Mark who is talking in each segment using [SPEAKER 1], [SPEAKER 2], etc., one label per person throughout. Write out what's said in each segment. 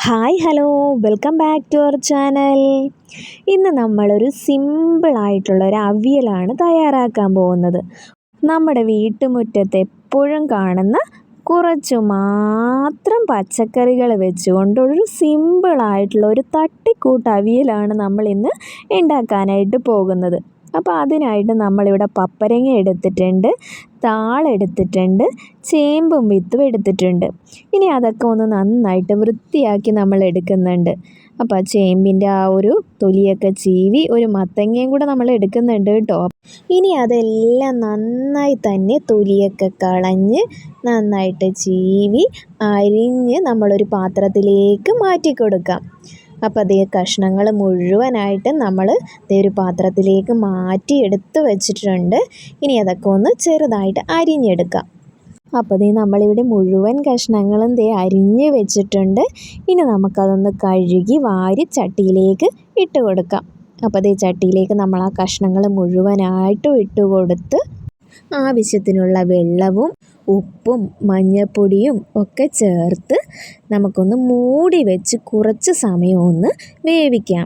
[SPEAKER 1] Hi hello welcome back to our channel. ഇന്ന് നമ്മളൊരു സിമ്പിളായിട്ടുള്ള ഒരു അവിയലാണ് തയ്യാറാക്കാൻ പോകുന്നത്. നമ്മുടെ വീട്ടുമുറ്റത്ത് എപ്പോഴും കാണുന്ന കുറച്ച് മാത്രം പച്ചക്കറികൾ വെച്ചുകൊണ്ടൊരു സിമ്പിളായിട്ടുള്ള ഒരു തട്ടിക്കൂട്ട് അവിയലാണ് നമ്മൾ ഇന്ന് ഉണ്ടാക്കാനായിട്ട് പോകുന്നത്. അപ്പോൾ അതിനായിട്ട് നമ്മളിവിടെ പപ്പരങ്ങ എടുത്തിട്ടുണ്ട്, താളെടുത്തിട്ടുണ്ട്, ചേമ്പും വിത്തും എടുത്തിട്ടുണ്ട്. ഇനി അതൊക്കെ ഒന്ന് നന്നായിട്ട് വൃത്തിയാക്കി നമ്മൾ എടുക്കുന്നുണ്ട്. അപ്പോൾ ചേമ്പിൻ്റെ ആ ഒരു തൊലിയൊക്കെ ചീവി ഒരു മത്തങ്ങയും കൂടെ നമ്മൾ എടുക്കുന്നുണ്ട് കേട്ടോ. ഇനി അതെല്ലാം നന്നായി തന്നെ തൊലിയൊക്കെ കളഞ്ഞ് നന്നായിട്ട് ചീവി അരിഞ്ഞ് നമ്മളൊരു പാത്രത്തിലേക്ക് മാറ്റി കൊടുക്കാം. അപ്പോൾ അതേ കഷ്ണങ്ങൾ മുഴുവനായിട്ട് നമ്മൾ ഒരു പാത്രത്തിലേക്ക് മാറ്റി എടുത്ത് വെച്ചിട്ടുണ്ട്. ഇനി അതൊക്കെ ഒന്ന് ചെറുതായിട്ട് അരിഞ്ഞെടുക്കാം. അപ്പോൾ നമ്മളിവിടെ മുഴുവൻ കഷ്ണങ്ങളും അരിഞ്ഞ് വെച്ചിട്ടുണ്ട്. ഇനി നമുക്കതൊന്ന് കഴുകി വാരി ചട്ടിയിലേക്ക് ഇട്ട് കൊടുക്കാം. അപ്പോൾ ചട്ടിയിലേക്ക് നമ്മൾ ആ കഷ്ണങ്ങൾ മുഴുവനായിട്ടും ഇട്ട് കൊടുത്ത് ആവശ്യത്തിനുള്ള വെള്ളവും ഉപ്പും മഞ്ഞൾപ്പൊടിയും ഒക്കെ ചേർത്ത് നമുക്കൊന്ന് മൂടി വെച്ച് കുറച്ച് സമയം ഒന്ന് വേവിക്കാം.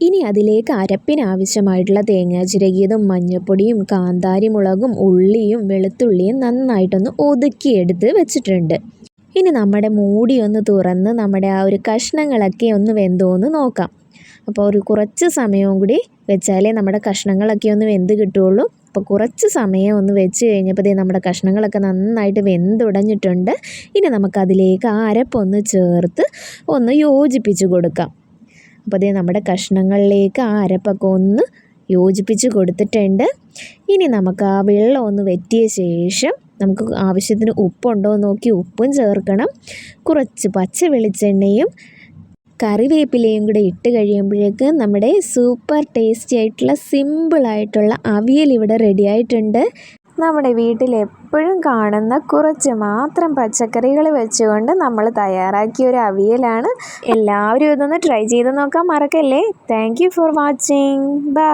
[SPEAKER 1] ഇനി അതിലേക്ക് അരപ്പിനാവശ്യമായിട്ടുള്ള തേങ്ങ ചിരകിയതും മഞ്ഞൾപ്പൊടിയും കാന്താരി മുളകും ഉള്ളിയും വെളുത്തുള്ളിയും നന്നായിട്ടൊന്ന് ഒതുക്കിയെടുത്ത് വെച്ചിട്ടുണ്ട്. ഇനി നമ്മുടെ മൂടി ഒന്ന് തുറന്ന് നമ്മുടെ ആ ഒരു കഷ്ണങ്ങളൊക്കെ ഒന്ന് വെന്തോന്ന് നോക്കാം. അപ്പോൾ ഒരു കുറച്ച് സമയവും കൂടി വെച്ചാലേ നമ്മുടെ കഷ്ണങ്ങളൊക്കെ ഒന്ന് വെന്ത് കിട്ടുകയുള്ളൂ. അപ്പോൾ കുറച്ച് സമയം ഒന്ന് വെച്ച് കഴിഞ്ഞപ്പോൾ നമ്മുടെ കഷ്ണങ്ങളൊക്കെ നന്നായിട്ട് വെന്തുടഞ്ഞിട്ടുണ്ട്. ഇനി നമുക്കതിലേക്ക് ആ അരപ്പൊന്ന് ചേർത്ത് ഒന്ന് യോജിപ്പിച്ച് കൊടുക്കാം. അപ്പോൾ നമ്മുടെ കഷ്ണങ്ങളിലേക്ക് ആ അരപ്പൊക്കെ ഒന്ന് യോജിപ്പിച്ച് കൊടുത്തിട്ടുണ്ട്. ഇനി നമുക്ക് ആ വെള്ളം ഒന്ന് വറ്റിയ ശേഷം നമുക്ക് ആവശ്യത്തിന് ഉപ്പുണ്ടോ എന്ന് നോക്കി ഉപ്പും ചേർക്കണം. കുറച്ച് പച്ച വെളിച്ചെണ്ണയും കറിവേപ്പിലയും കൂടെ ഇട്ട് കഴിയുമ്പോഴേക്ക് നമ്മുടെ സൂപ്പർ ടേസ്റ്റി ആയിട്ടുള്ള സിമ്പിളായിട്ടുള്ള അവിയൽ ഇവിടെ റെഡി ആയിട്ടുണ്ട്. നമ്മുടെ വീട്ടിൽ എപ്പോഴും കാണുന്ന കുറച്ച് മാത്രം പച്ചക്കറികൾ വെച്ചുകൊണ്ട് നമ്മൾ തയ്യാറാക്കിയ ഒരു അവിയലാണ്. എല്ലാവരും ഇതൊന്ന് ട്രൈ ചെയ്ത് നോക്കാൻ മറക്കല്ലേ. Thank you for watching. By.